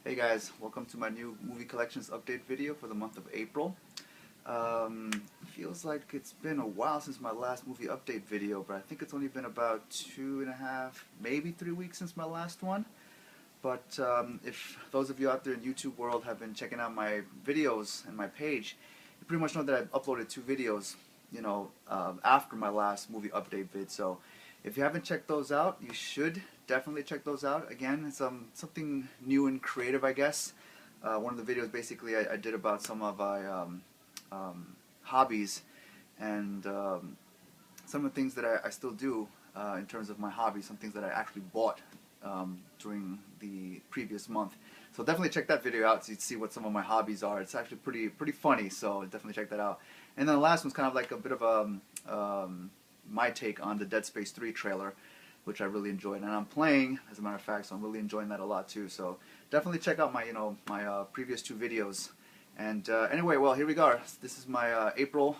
Hey guys, welcome to my new movie collections update video for the month of April. Feels like it's been a while since my last movie update video, but I think it's only been about 2.5, maybe 3 weeks since my last one. But if those of you out there in YouTube world have been checking out my videos and my page, you pretty much know that I've uploaded 2 videos, after my last movie update vid. So if you haven't checked those out, you should definitely check those out. Again, it's something new and creative, I guess. One of the videos basically I did about some of my hobbies and some of the things that I still do in terms of my hobbies, some things that I actually bought during the previous month. So definitely check that video out so you can see what some of my hobbies are. It's actually pretty funny, so definitely check that out. And then the last one's kind of like a bit of a my take on the Dead Space 3 trailer, which I really enjoyed, and I'm playing, as a matter of fact, so I'm really enjoying that a lot too. So definitely check out my my previous 2 videos. And anyway, well, here we go. This is my April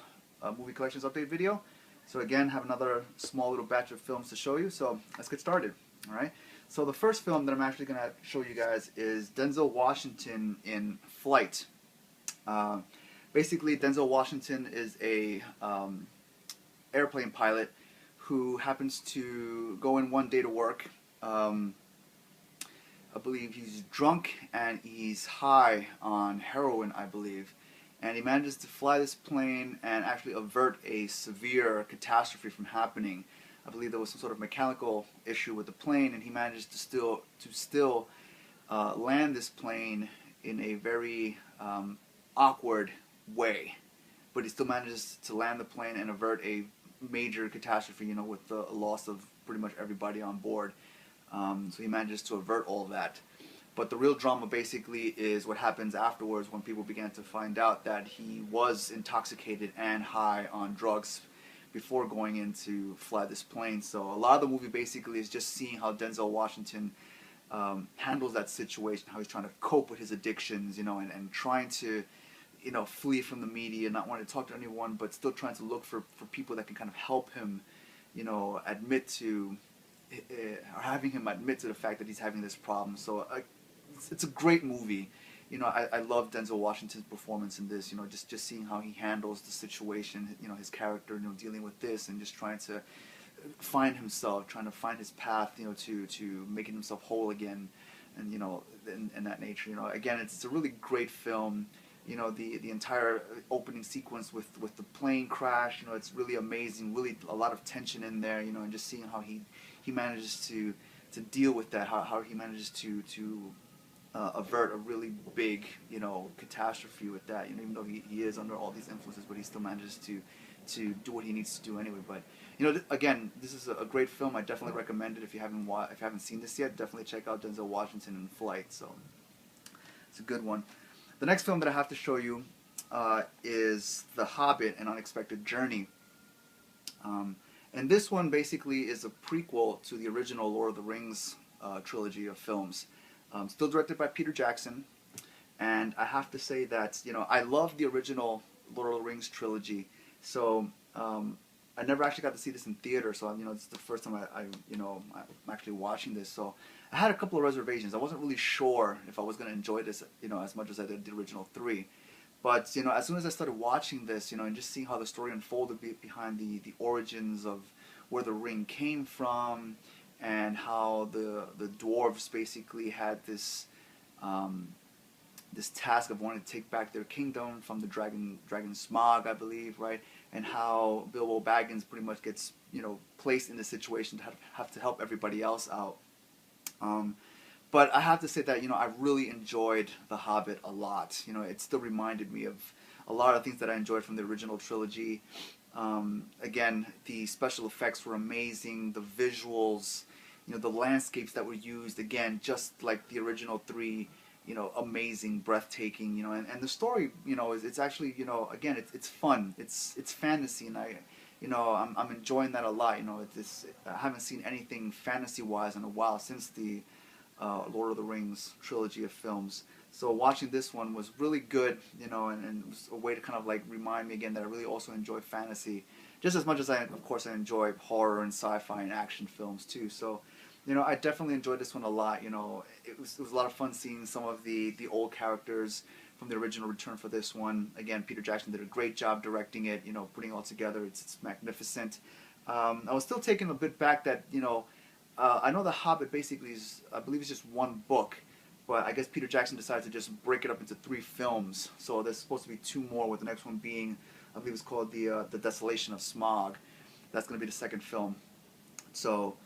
movie collections update video. So again, have another small little batch of films to show you. So let's get started. All right. So the first film that I'm actually going to show you guys is Denzel Washington in Flight. Basically, Denzel Washington is a airplane pilot who happens to go in one day to work. I believe he's drunk and he's high on heroin, I believe. And he manages to fly this plane and actually avert a severe catastrophe from happening. I believe there was some sort of mechanical issue with the plane, and he managed to still land this plane in a very awkward way. But he still manages to land the plane and avert a major catastrophe, with the loss of pretty much everybody on board. So he manages to avert all of that. But the real drama basically is what happens afterwards when people began to find out that he was intoxicated and high on drugs before going in to fly this plane. So a lot of the movie basically is just seeing how Denzel Washington handles that situation, how he's trying to cope with his addictions, and trying to flee from the media, not wanting to talk to anyone, but still trying to look for people that can kind of help him, admit to, or having him admit to the fact that he's having this problem. So it's a great movie. I love Denzel Washington's performance in this, just seeing how he handles the situation, his character, dealing with this and just trying to find himself, trying to find his path, to making himself whole again, and, and that nature. Again, it's a really great film. The entire opening sequence with the plane crash, it's really amazing, really a lot of tension in there, and just seeing how he manages to deal with that, how he manages to avert a really big, catastrophe with that, even though he is under all these influences, but he still manages to do what he needs to do anyway. But, again, this is a great film. I definitely recommend it. If you haven't seen this yet, definitely check out Denzel Washington in Flight. So it's a good one. The next film that I have to show you is The Hobbit: An Unexpected Journey. And this one basically is a prequel to the original Lord of the Rings trilogy of films. Still directed by Peter Jackson. And I have to say that, I love the original Lord of the Rings trilogy. So I never actually got to see this in theater, so this is the first time I'm actually watching this. So I had a couple of reservations. I wasn't really sure if I was going to enjoy this, as much as I did the original 3. But as soon as I started watching this, and just seeing how the story unfolded behind the origins of where the ring came from, and how the dwarves basically had this this task of wanting to take back their kingdom from the dragon Smog, I believe, right? And how Bilbo Baggins pretty much gets, placed in the situation to have to help everybody else out. But I have to say that, I really enjoyed The Hobbit a lot. It still reminded me of a lot of things that I enjoyed from the original trilogy. Again, the special effects were amazing. The visuals, the landscapes that were used, again, just like the original 3, amazing, breathtaking, and the story, it's actually, again, it's fun, it's fantasy, and I'm enjoying that a lot. I haven't seen anything fantasy-wise in a while since the Lord of the Rings trilogy of films. So watching this one was really good, and it was a way to kind of like remind me again that I really also enjoy fantasy, just as much as of course I enjoy horror and sci-fi and action films too. So I definitely enjoyed this one a lot. It was a lot of fun seeing some of the old characters from the original return for this one. Again, Peter Jackson did a great job directing it, putting it all together. It's magnificent. I was still taken a bit back that, I know The Hobbit basically is, I believe it's just one book, but I guess Peter Jackson decided to just break it up into 3 films. So there's supposed to be 2 more, with the next one being, I believe it's called the Desolation of Smog. That's going to be the second film. So,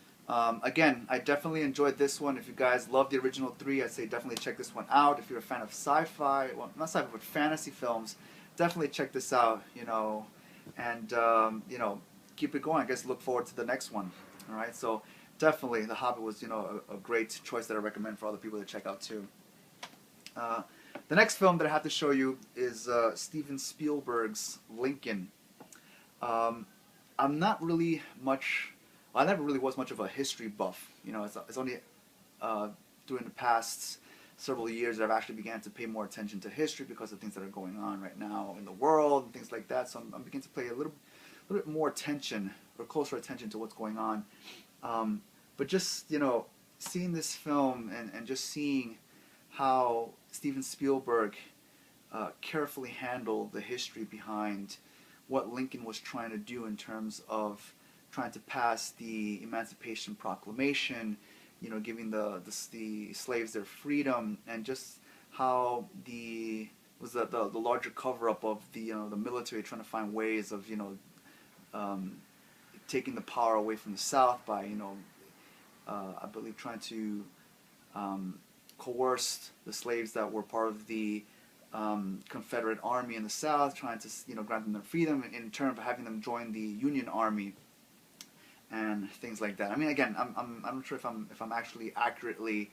again, I definitely enjoyed this one. If you guys love the original 3, I'd say definitely check this one out. If you're a fan of sci-fi, well, not sci-fi, but fantasy films, definitely check this out, and, keep it going. I guess look forward to the next one. All right, so definitely The Hobbit was, a great choice that I recommend for other people to check out too. The next film that I have to show you is Steven Spielberg's Lincoln. I'm not really much. I never really was much of a history buff. It's only during the past several years that I've actually began to pay more attention to history because of things that are going on right now in the world and things like that. So I'm beginning to pay a little bit more attention, or closer attention, to what's going on. But just seeing this film and just seeing how Steven Spielberg carefully handled the history behind what Lincoln was trying to do in terms of trying to pass the Emancipation Proclamation, giving the slaves their freedom, and just how the larger cover-up of the military trying to find ways of taking the power away from the South by I believe trying to coerce the slaves that were part of the Confederate Army in the South, trying to grant them their freedom in turn for having them join the Union Army and things like that. I mean, again, I'm not sure if I'm actually accurately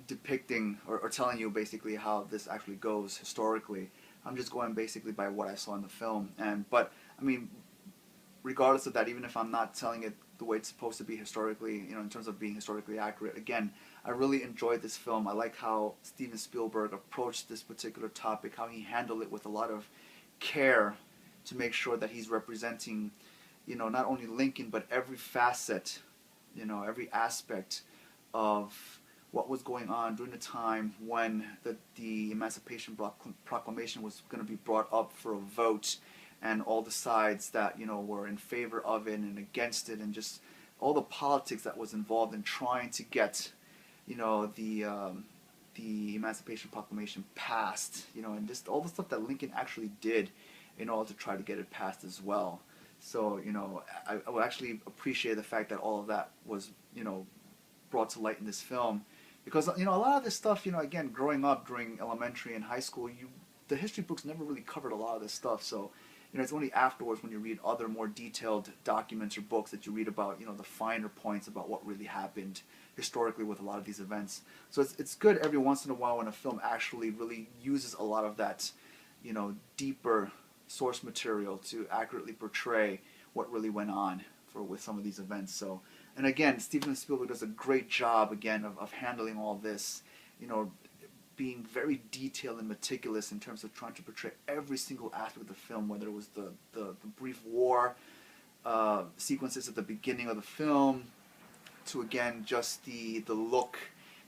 depicting or telling you basically how this actually goes historically. I'm just going basically by what I saw in the film. But I mean, regardless of that, even if I'm not telling it the way it's supposed to be historically, in terms of being historically accurate, again, I really enjoyed this film. I like how Steven Spielberg approached this particular topic, how he handled it with a lot of care to make sure that he's representing, not only Lincoln, but every facet, every aspect of what was going on during the time when the Emancipation Proclamation was going to be brought up for a vote, and all the sides that were in favor of it and against it, and just all the politics that was involved in trying to get the Emancipation Proclamation passed, and just all the stuff that Lincoln actually did in order to try to get it passed as well. So I would actually appreciate the fact that all of that was brought to light in this film, because a lot of this stuff, again, growing up during elementary and high school, the history books never really covered a lot of this stuff. So it's only afterwards, when you read other more detailed documents or books, that you read about the finer points about what really happened historically with a lot of these events. So it's good every once in a while when a film actually really uses a lot of that deeper source material to accurately portray what really went on with some of these events. So, and again, Steven Spielberg does a great job again of handling all this, being very detailed and meticulous in terms of trying to portray every single aspect of the film, whether it was the brief war sequences at the beginning of the film, to again just the look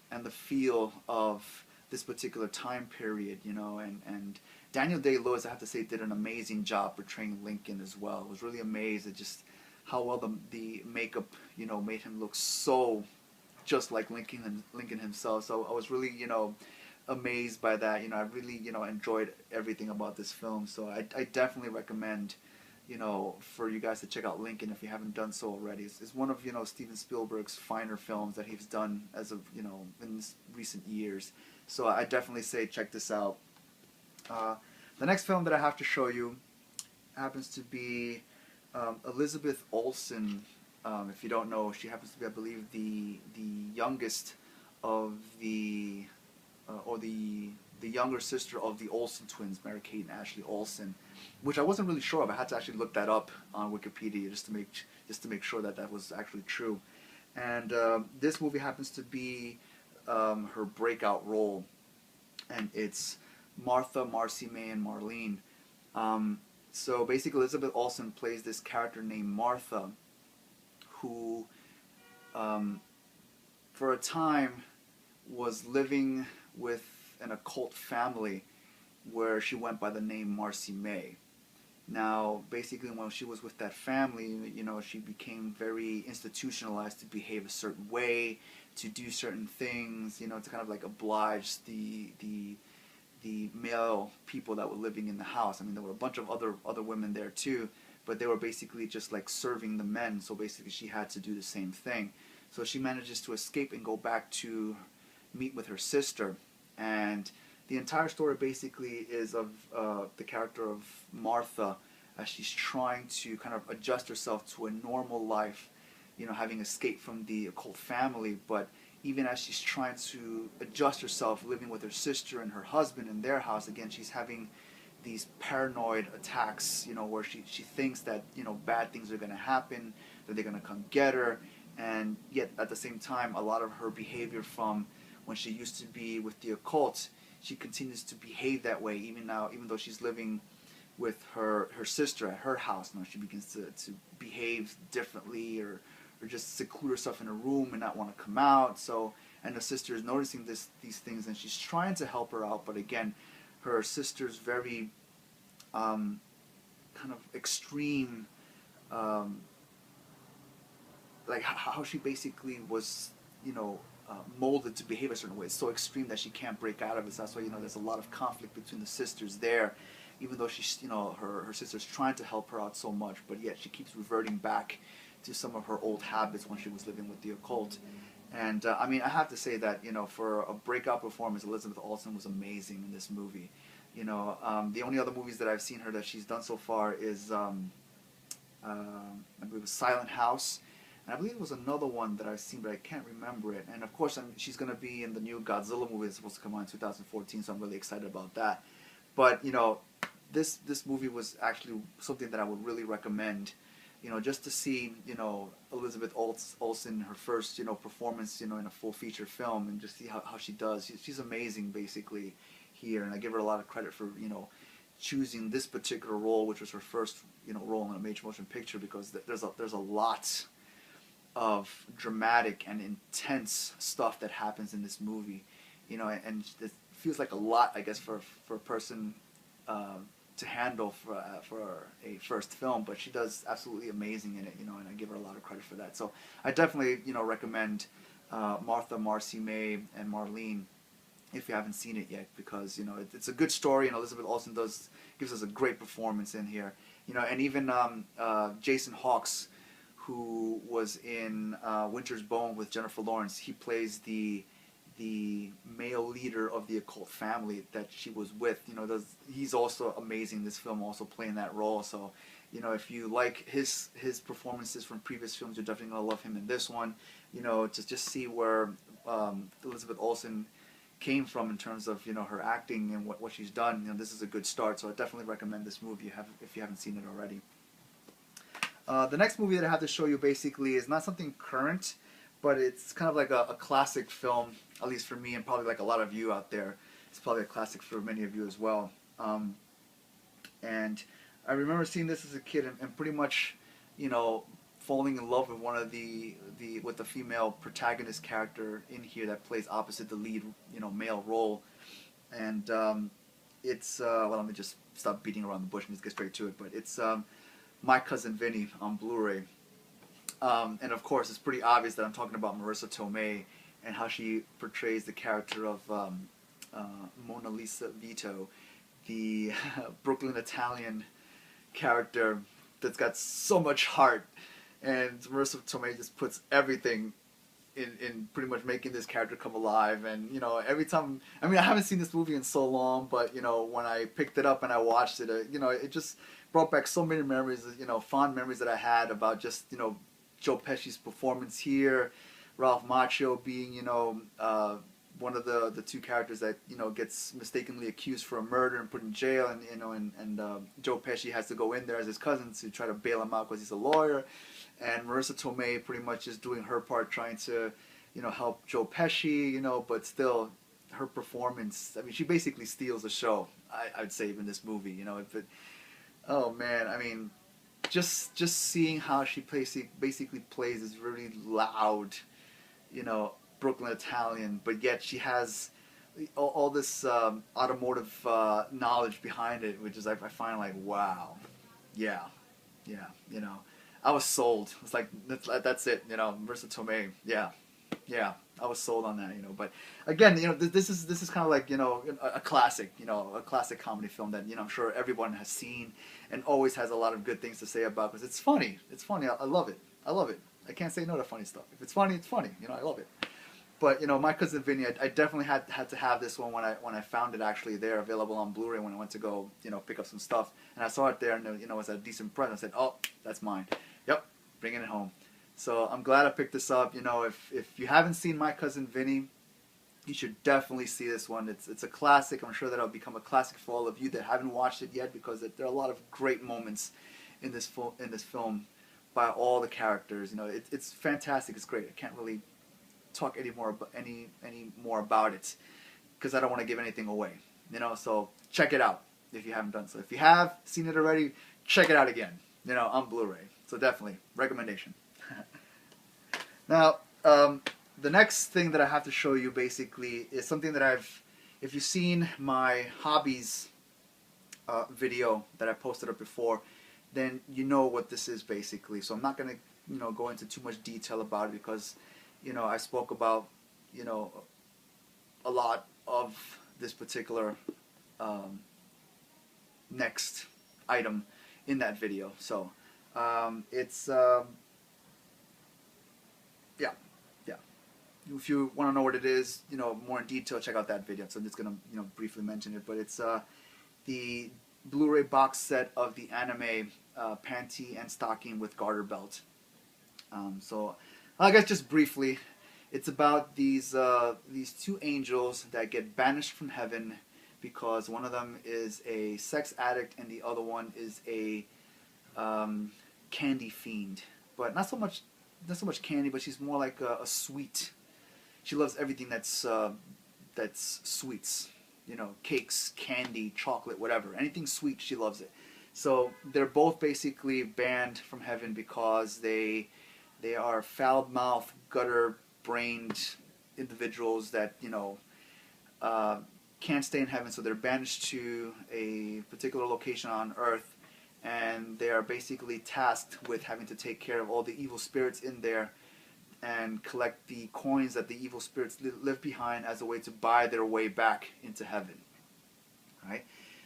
and the feel of this particular time period, and Daniel Day-Lewis, I have to say, did an amazing job portraying Lincoln as well. I was really amazed at just how well the makeup, made him look so just like Lincoln himself. So I was really, amazed by that. I really, enjoyed everything about this film. So I definitely recommend, for you guys to check out Lincoln if you haven't done so already. It's one of, Steven Spielberg's finer films that he's done as of, in recent years. So I definitely say check this out. The next film that I have to show you happens to be Elizabeth Olsen. If you don't know, she happens to be, I believe, the youngest of the younger sister of the Olsen twins, Mary-Kate and Ashley Olsen, which I wasn't really sure of. I had to actually look that up on Wikipedia just to make sure that was actually true. And this movie happens to be her breakout role, and it's Martha, Marcy May, and Marlene. So basically, Elizabeth Olsen plays this character named Martha, who um, for a time was living with an occult family where she went by the name Marcy May. Now, basically, when she was with that family, you know, she became very institutionalized to behave a certain way, to do certain things, you know, to kind of like oblige the male people that were living in the house. I mean, there were a bunch of other women there too, but they were basically just like serving the men. So basically, she had to do the same thing. So she manages to escape and go back to meet with her sister, and the entire story basically is of the character of Martha as she's trying to kind of adjust herself to a normal life, you know, having escaped from the occult family, but even as she's trying to adjust herself living with her sister and her husband in their house, again, she's having these paranoid attacks, you know, where she thinks that, you know, bad things are going to happen, that they're going to come get her, and yet at the same time, a lot of her behavior from when she used to be with the occult, she continues to behave that way even now, even though she's living with her sister at her house. Now she begins to behave differently, or just seclude herself in a room and not want to come out. So, and the sister is noticing these things, and she's trying to help her out, but again, her sister's very kind of extreme, like how she basically was, you know, molded to behave a certain way. It's so extreme that she can't break out of it. So that's why, you know, there's a lot of conflict between the sisters there, even though she's, you know, her sister's trying to help her out so much, but yet she keeps reverting back to some of her old habits when she was living with the occult. And I mean, I have to say that, you know, for a breakout performance, Elizabeth Olsen was amazing in this movie. You know, the only other movies that I've seen her that she's done so far is I believe it was Silent House, and I believe it was another one that I've seen, but I can't remember it. And of course, she's going to be in the new Godzilla movie that's supposed to come out in 2014, so I'm really excited about that. But, you know, this movie was actually something that I would really recommend, you know, just to see, you know, Elizabeth Olsen, her first, you know, performance, you know, in a full feature film, and just see how she does. She's amazing, basically, here, and I give her a lot of credit for, you know, choosing this particular role, which was her first, you know, role in a major motion picture, because there's a lot of dramatic and intense stuff that happens in this movie, you know, and it feels like a lot, I guess, for a person to handle for a first film, but she does absolutely amazing in it, you know, and I give her a lot of credit for that. So I definitely, you know, recommend Martha, Marcy May, and Marlene if you haven't seen it yet, because, you know, it's a good story, and Elizabeth Olsen gives us a great performance in here, you know, and even Jason Hawkes, who was in Winter's Bone with Jennifer Lawrence, he plays the male leader of the occult family that she was with. You know, he's also amazing in this film, also playing that role. So, you know, if you like his performances from previous films, you're definitely gonna love him in this one. You know, to just see where Elizabeth Olsen came from in terms of, you know, her acting and what she's done. You know, this is a good start. So I definitely recommend this movie if you haven't seen it already. The next movie that I have to show you basically is not something current, but it's kind of like a classic film, at least for me and probably like a lot of you out there. It's probably a classic for many of you as well. And I remember seeing this as a kid and pretty much, you know, falling in love with one of the female protagonist character in here that plays opposite the lead, you know, male role. And it's well, let me just stop beating around the bush and just get straight to it. But it's My Cousin Vinny on Blu-ray. And of course, it's pretty obvious that I'm talking about Marissa Tomei and how she portrays the character of Mona Lisa Vito, the Brooklyn Italian character that's got so much heart. And Marissa Tomei just puts everything in pretty much making this character come alive. And, you know, every time, I mean, I haven't seen this movie in so long, but, you know, when I picked it up and I watched it, you know, it just brought back so many memories, you know, fond memories that I had about just, you know, Joe Pesci's performance here, Ralph Macchio being, you know, one of the two characters that, you know, gets mistakenly accused for a murder and put in jail, and, you know, and Joe Pesci has to go in there as his cousin to try to bail him out because he's a lawyer, and Marissa Tomei pretty much is doing her part trying to, you know, help Joe Pesci, you know, but still her performance, I mean, she basically steals the show, I'd say, in this movie, you know. Oh man, I mean, just seeing how she basically plays this really loud, you know, Brooklyn Italian, but yet she has all this automotive knowledge behind it, which is I find like, wow, yeah, yeah, you know, I was sold. It's like that's it, you know, Marissa Tomei, yeah, yeah, I was sold on that, you know. But again, you know, this is kind of like, you know, a classic, you know, a classic comedy film that, you know, I'm sure everyone has seen and always has a lot of good things to say about, because it's funny. It's funny. I love it. I love it. I can't say no to funny stuff. If it's funny, it's funny. You know, I love it. But you know, My Cousin Vinny, I definitely had to have this one when I found it actually there available on Blu-ray when I went to go, you know, pick up some stuff, and I saw it there, and you know, it was at a decent price. I said, oh, that's mine. Yep, bringing it home. So I'm glad I picked this up. You know, if you haven't seen My Cousin Vinny, you should definitely see this one. It's a classic. I'm sure that it'll become a classic for all of you that haven't watched it yet, because there are a lot of great moments in this film by all the characters. You know, it's fantastic. It's great. I can't really talk any more about it, because I don't want to give anything away. You know, so check it out if you haven't done so. If you have seen it already, check it out again. You know, on Blu-ray. So definitely recommendation. Now, the next thing that I have to show you basically is something that if you've seen my hobbies video that I posted up before, then you know what this is basically. So I'm not gonna, you know, go into too much detail about it, because, you know, I spoke about, you know, a lot of this particular next item in that video. So it's yeah. If you want to know what it is, you know, more in detail, check out that video. So I'm just gonna, you know, briefly mention it. But it's the Blu-ray box set of the anime panty and stocking with garter belt. So I guess just briefly, it's about these two angels that get banished from heaven because one of them is a sex addict and the other one is a candy fiend. But not so much candy, but she's more like a sweet. She loves everything that's sweets. You know, cakes, candy, chocolate, whatever. Anything sweet, she loves it. So they're both basically banned from heaven because they are foul-mouthed, gutter-brained individuals that, you know, can't stay in heaven. So they're banished to a particular location on Earth, and they are basically tasked with having to take care of all the evil spirits in there and collect the coins that the evil spirits live behind as a way to buy their way back into heaven. Right?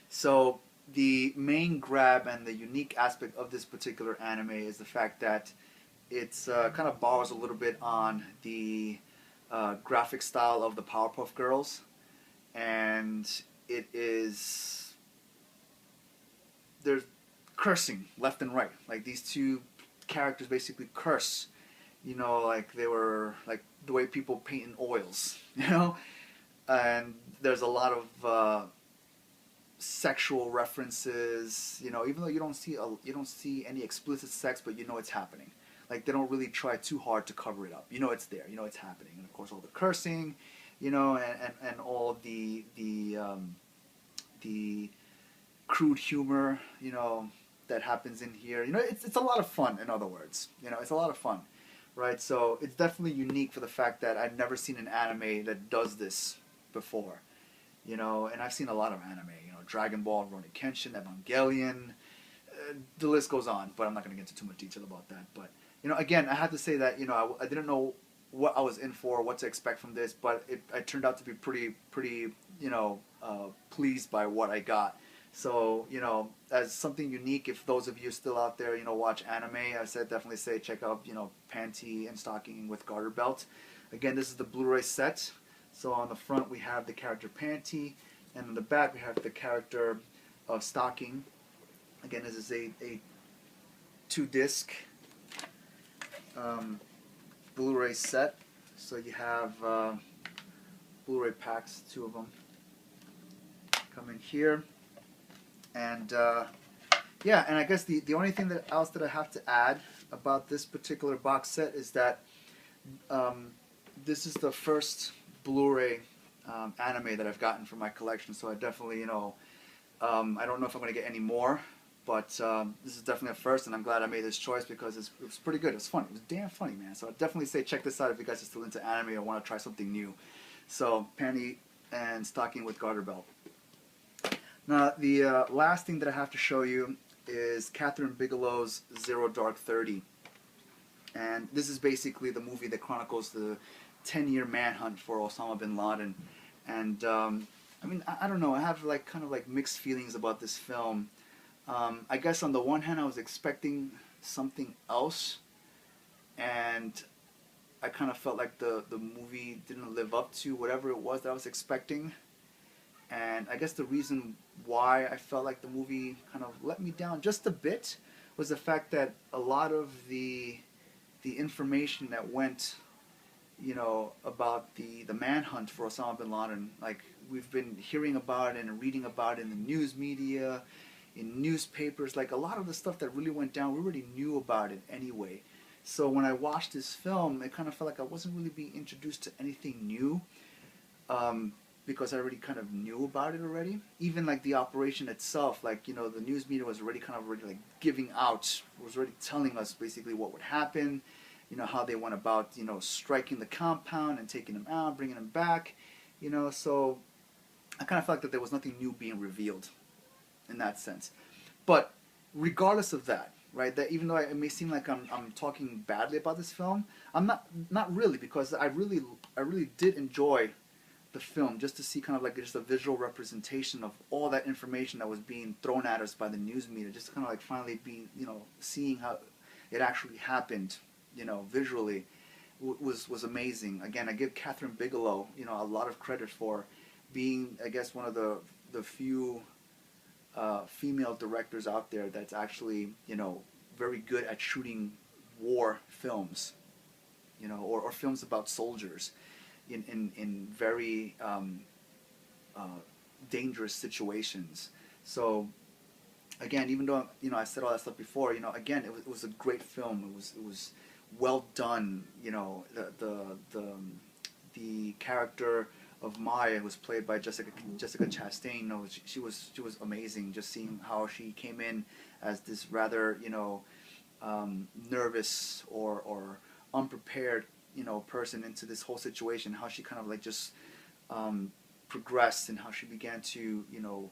So the main grab and the unique aspect of this particular anime is the fact that it's kind of borrows a little bit on the graphic style of the Powerpuff Girls, and there's cursing left and right. Like these two characters basically curse. You know, like they were like the way people paint in oils, you know? And there's a lot of sexual references, you know, even though you don't see any explicit sex, but you know it's happening. Like they don't really try too hard to cover it up. You know it's there, you know it's happening. And of course all the cursing, you know, and all the crude humor, you know, that happens in here. You know, it's a lot of fun, in other words. You know, it's a lot of fun. Right, so it's definitely unique for the fact that I've never seen an anime that does this before, you know, and I've seen a lot of anime, you know, Dragon Ball, Rurouni Kenshin, Evangelion, the list goes on, but I'm not going to get into too much detail about that. But, you know, again, I have to say that, you know, I didn't know what I was in for, what to expect from this, but I turned out to be pretty, you know, pleased by what I got. So, you know, as something unique, if those of you still out there, you know, watch anime, I said definitely say check out, you know, panty and stocking with garter belt. Again, this is the Blu-ray set. So on the front we have the character Panty, and on the back we have the character of Stocking. Again, this is a 2-disc Blu-ray set. So you have Blu-ray packs, 2 of them come in here. And yeah, and I guess the only thing else that I have to add about this particular box set is that this is the first Blu-ray anime that I've gotten from my collection. So I definitely, you know, I don't know if I'm going to get any more But this is definitely a first, and I'm glad I made this choice because it was pretty good. It was funny. It was damn funny, man. So I'd definitely say check this out if you guys are still into anime or want to try something new. So, Panty and Stocking with Garter Belt. Now, the last thing that I have to show you is Catherine Bigelow's Zero Dark 30. And this is basically the movie that chronicles the 10-year manhunt for Osama bin Laden. And, I mean, I don't know. I have like kind of like mixed feelings about this film. I guess on the one hand, I was expecting something else, and I kind of felt like the movie didn't live up to whatever it was that I was expecting. And I guess the reason why I felt like the movie kind of let me down just a bit was the fact that a lot of the information that went, you know, about the manhunt for Osama bin Laden, like we've been hearing about it and reading about it in the news media, in newspapers, like a lot of the stuff that really went down, we already knew about it anyway. So when I watched this film, it kind of felt like I wasn't really being introduced to anything new, because I already kind of knew about it already. Even like the operation itself, like, you know, the news media was already like giving out, was already telling us basically what would happen, you know, how they went about, you know, striking the compound and taking them out, bringing them back, you know, so I kind of felt like that there was nothing new being revealed in that sense. But regardless of that, right, that even though it may seem like I'm talking badly about this film, I'm not really, because I really did enjoy the film, just to see kind of like just a visual representation of all that information that was being thrown at us by the news media, just kind of like finally being, you know, seeing how it actually happened, you know, visually was amazing. Again, I give Catherine Bigelow, you know, a lot of credit for being, I guess, one of the few female directors out there that's actually, you know, very good at shooting war films, you know, or films about soldiers in very dangerous situations. So again, even though, you know, I said all that stuff before, you know, again, it was a great film. It was well done. You know, the character of Maya was played by Jessica Chastain. You know, she was amazing. Just seeing how she came in as this rather, you know, nervous or unprepared, you know, person into this whole situation. How she kind of like just progressed, and how she began to, you know,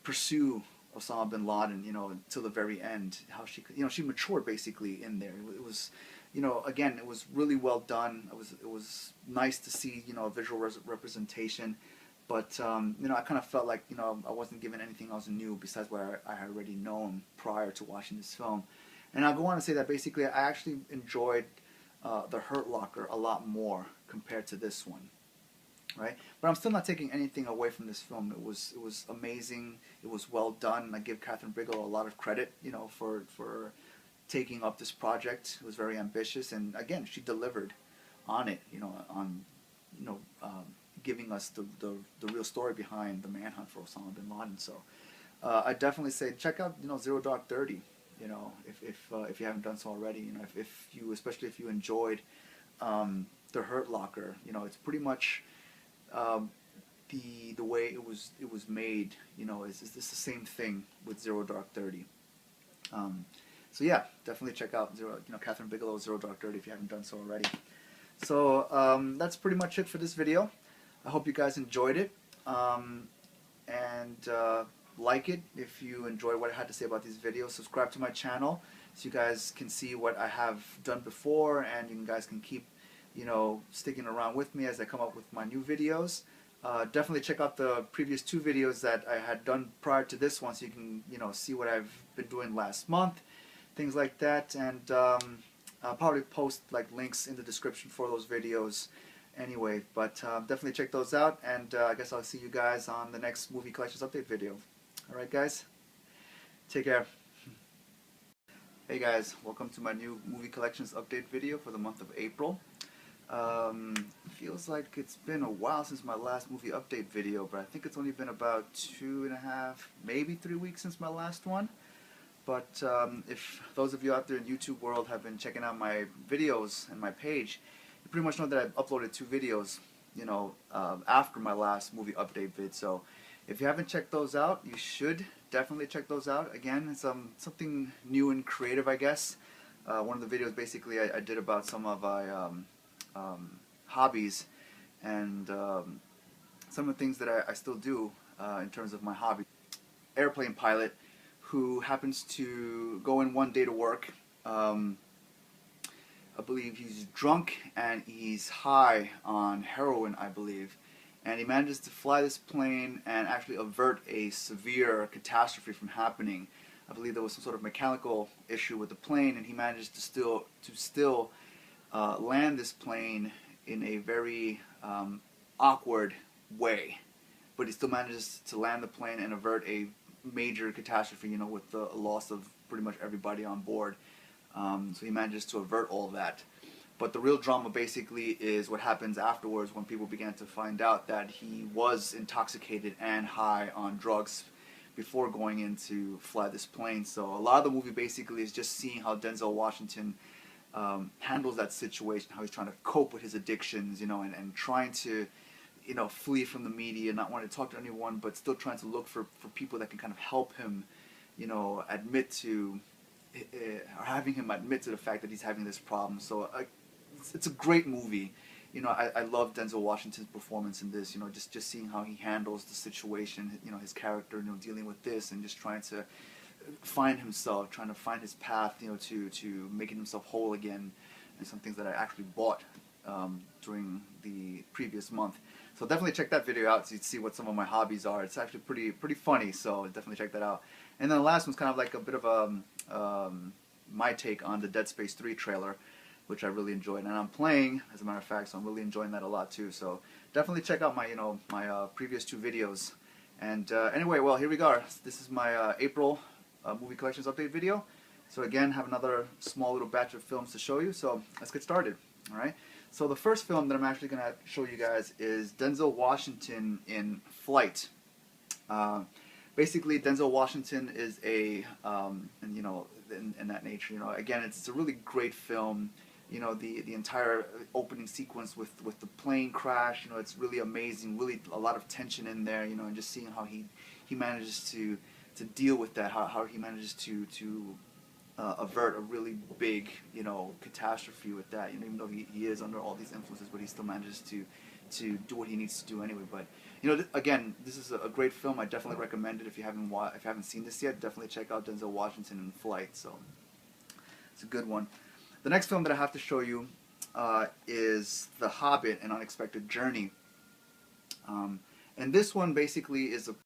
pursue Osama bin Laden, you know, until the very end. How she, you know, she matured basically in there. It was, you know, again, it was really well done. It was nice to see, you know, a visual representation, but you know, I kind of felt like, you know, I wasn't given anything else new besides what I had already known prior to watching this film. And I'll go on to say that basically I actually enjoyed The Hurt Locker a lot more compared to this one, right? But I'm still not taking anything away from this film. It was amazing. It was well done. I give Catherine Bigelow a lot of credit, you know, for taking up this project. It was very ambitious, and again, she delivered on it, you know, on, you know, giving us the real story behind the manhunt for Osama bin Laden. So I definitely say check out, you know, Zero Dark 30, you know, if you haven't done so already. You know, if you, especially if you enjoyed The Hurt Locker, you know, it's pretty much the way it was made, you know, is the same thing with Zero Dark 30. So yeah, definitely check out Catherine Bigelow's Zero Dark 30 if you haven't done so already. So that's pretty much it for this video. I hope you guys enjoyed it, and like it if you enjoy what I had to say about these videos. Subscribe to my channel so you guys can see what I have done before, and you guys can keep, you know, sticking around with me as I come up with my new videos. Definitely check out the previous 2 videos that I had done prior to this one, so you can, you know, see what I've been doing last month, things like that. And I'll probably post like links in the description for those videos anyway. But definitely check those out, and I guess I'll see you guys on the next movie collections update video. Alright guys, take care. Hey guys, welcome to my new movie collections update video for the month of April. Feels like it's been a while since my last movie update video, but I think it's only been about 2.5, maybe 3 weeks since my last one. But if those of you out there in YouTube world have been checking out my videos and my page, you pretty much know that I've uploaded 2 videos, you know, after my last movie update vid. So If you haven't checked those out, you should definitely check those out. Again, it's something new and creative, I guess. One of the videos basically I did about some of my hobbies and some of the things that I still do in terms of my hobby. Airplane pilot who happens to go in one day to work. I believe he's drunk and he's high on heroin, I believe. And he manages to fly this plane and actually avert a severe catastrophe from happening. I believe there was some sort of mechanical issue with the plane, and he managed to still land this plane in a very awkward way. But he still manages to land the plane and avert a major catastrophe, you know, with the loss of pretty much everybody on board. So he manages to avert all of that. But the real drama basically is what happens afterwards when people began to find out that he was intoxicated and high on drugs before going in to fly this plane. So a lot of the movie basically is just seeing how Denzel Washington handles that situation, how he's trying to cope with his addictions, you know, and trying to, you know, flee from the media, not wanting to talk to anyone, but still trying to look for people that can kind of help him, you know, admit to, or having him admit to the fact that he's having this problem. So it's a great movie. You know, I love Denzel Washington's performance in this. You know, just seeing how he handles the situation. You know, his character. You know, dealing with this and just trying to find himself, trying to find his path. You know, to making himself whole again. And some things that I actually bought during the previous month. So definitely check that video out so you can see what some of my hobbies are. It's actually pretty funny. So definitely check that out. And then the last one's kind of like a bit of my take on the Dead Space 3 trailer, which I really enjoyed, and I'm playing, as a matter of fact, so I'm really enjoying that a lot too. So definitely check out my, my previous two videos. And anyway, well, here we go. This is my April movie collections update video. So again, have another small little batch of films to show you. So let's get started. All right. So the first film that I'm actually going to show you guys is Denzel Washington in Flight. Basically, Denzel Washington is a, and you know, in that nature, you know, again, it's a really great film. You know, the entire opening sequence with the plane crash, you know, it's really amazing, really a lot of tension in there, you know, and just seeing how he manages to deal with that, how he manages to avert a really big, you know, catastrophe with that, you know, even though he is under all these influences, but he still manages to do what he needs to do anyway. But you know, again, this is a great film. I definitely recommend it if you haven't seen this yet. Definitely check out Denzel Washington in Flight. So it's a good one. The next film that I have to show you is The Hobbit: An Unexpected Journey. And this one basically is